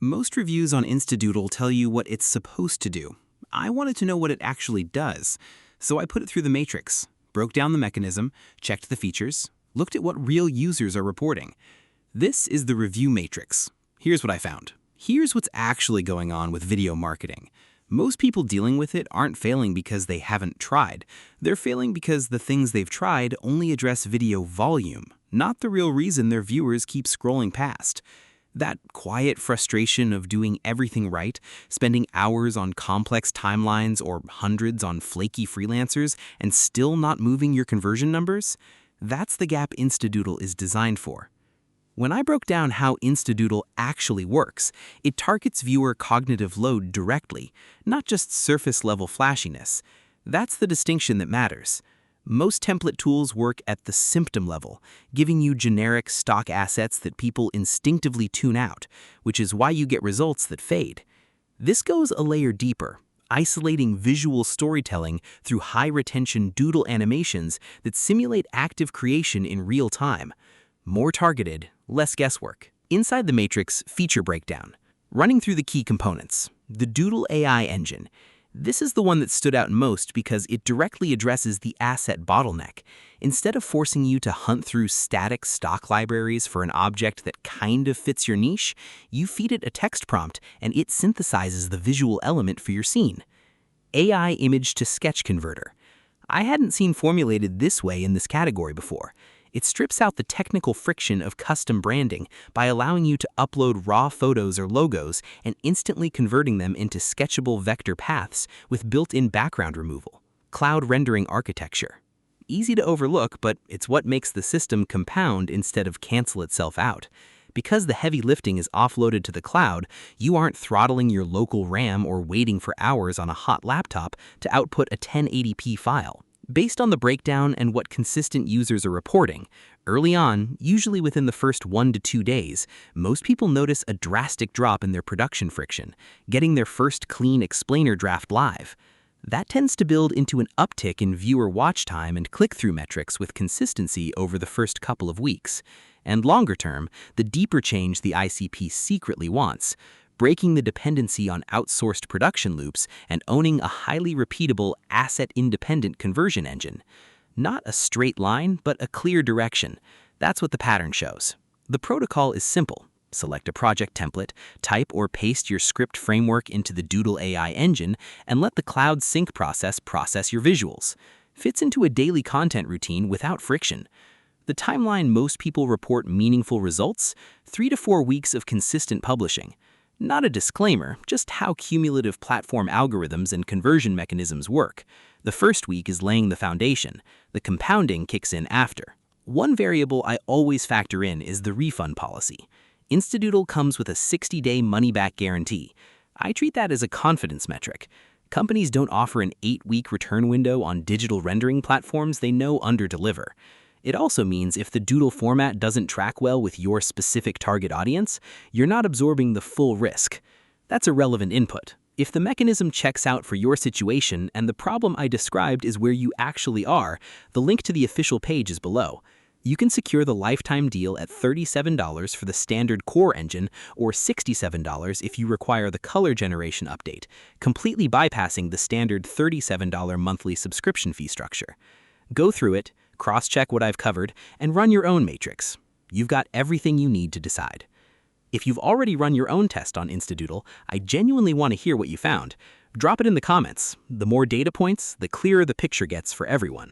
Most reviews on InstaDoodle tell you what it's supposed to do. I wanted to know what it actually does, so I put it through the matrix, broke down the mechanism, checked the features, looked at what real users are reporting. This is the review matrix. Here's what I found. Here's what's actually going on with video marketing. Most people dealing with it aren't failing because they haven't tried. They're failing because the things they've tried only address video volume, not the real reason their viewers keep scrolling past. That quiet frustration of doing everything right, spending hours on complex timelines or hundreds on flaky freelancers and still not moving your conversion numbers, that's the gap InstaDoodle is designed for. When I broke down how InstaDoodle actually works, it targets viewer cognitive load directly, not just surface-level flashiness. That's the distinction that matters. Most template tools work at the symptom level, giving you generic stock assets that people instinctively tune out, which is why you get results that fade. This goes a layer deeper, isolating visual storytelling through high-retention doodle animations that simulate active creation in real time. More targeted, less guesswork. Inside the matrix, feature breakdown. Running through the key components. The DoodleAI engine. This is the one that stood out most because it directly addresses the asset bottleneck. Instead of forcing you to hunt through static stock libraries for an object that kind of fits your niche, you feed it a text prompt and it synthesizes the visual element for your scene. AI image to sketch converter. I hadn't seen formulated this way in this category before. It strips out the technical friction of custom branding by allowing you to upload raw photos or logos and instantly converting them into sketchable vector paths with built-in background removal. Cloud rendering architecture. Easy to overlook, but it's what makes the system compound instead of cancel itself out. Because the heavy lifting is offloaded to the cloud, you aren't throttling your local RAM or waiting for hours on a hot laptop to output a 1080p file. Based on the breakdown and what consistent users are reporting, early on, usually within the first 1 to 2 days, most people notice a drastic drop in their production friction, getting their first clean explainer draft live. That tends to build into an uptick in viewer watch time and click-through metrics with consistency over the first couple of weeks. And longer term, the deeper change the ICP secretly wants, breaking the dependency on outsourced production loops and owning a highly repeatable, asset-independent conversion engine. Not a straight line, but a clear direction. That's what the pattern shows. The protocol is simple. Select a project template, type or paste your script framework into the DoodleAI engine, and let the cloud sync process your visuals. Fits into a daily content routine without friction. The timeline most people report meaningful results: 3 to 4 weeks of consistent publishing. Not a disclaimer, just how cumulative platform algorithms and conversion mechanisms work. The first week is laying the foundation. The compounding kicks in after. One variable I always factor in is the refund policy. InstaDoodle comes with a 60-day money-back guarantee. I treat that as a confidence metric. Companies don't offer an 8-week return window on digital rendering platforms they know underdeliver. It also means if the doodle format doesn't track well with your specific target audience, you're not absorbing the full risk. That's a relevant input. If the mechanism checks out for your situation and the problem I described is where you actually are, the link to the official page is below. You can secure the lifetime deal at $37 for the standard core engine or $67 if you require the color generation update, completely bypassing the standard $37 monthly subscription fee structure. Go through it, cross-check what I've covered, and run your own matrix. You've got everything you need to decide. If you've already run your own test on InstaDoodle, I genuinely want to hear what you found. Drop it in the comments. The more data points, the clearer the picture gets for everyone.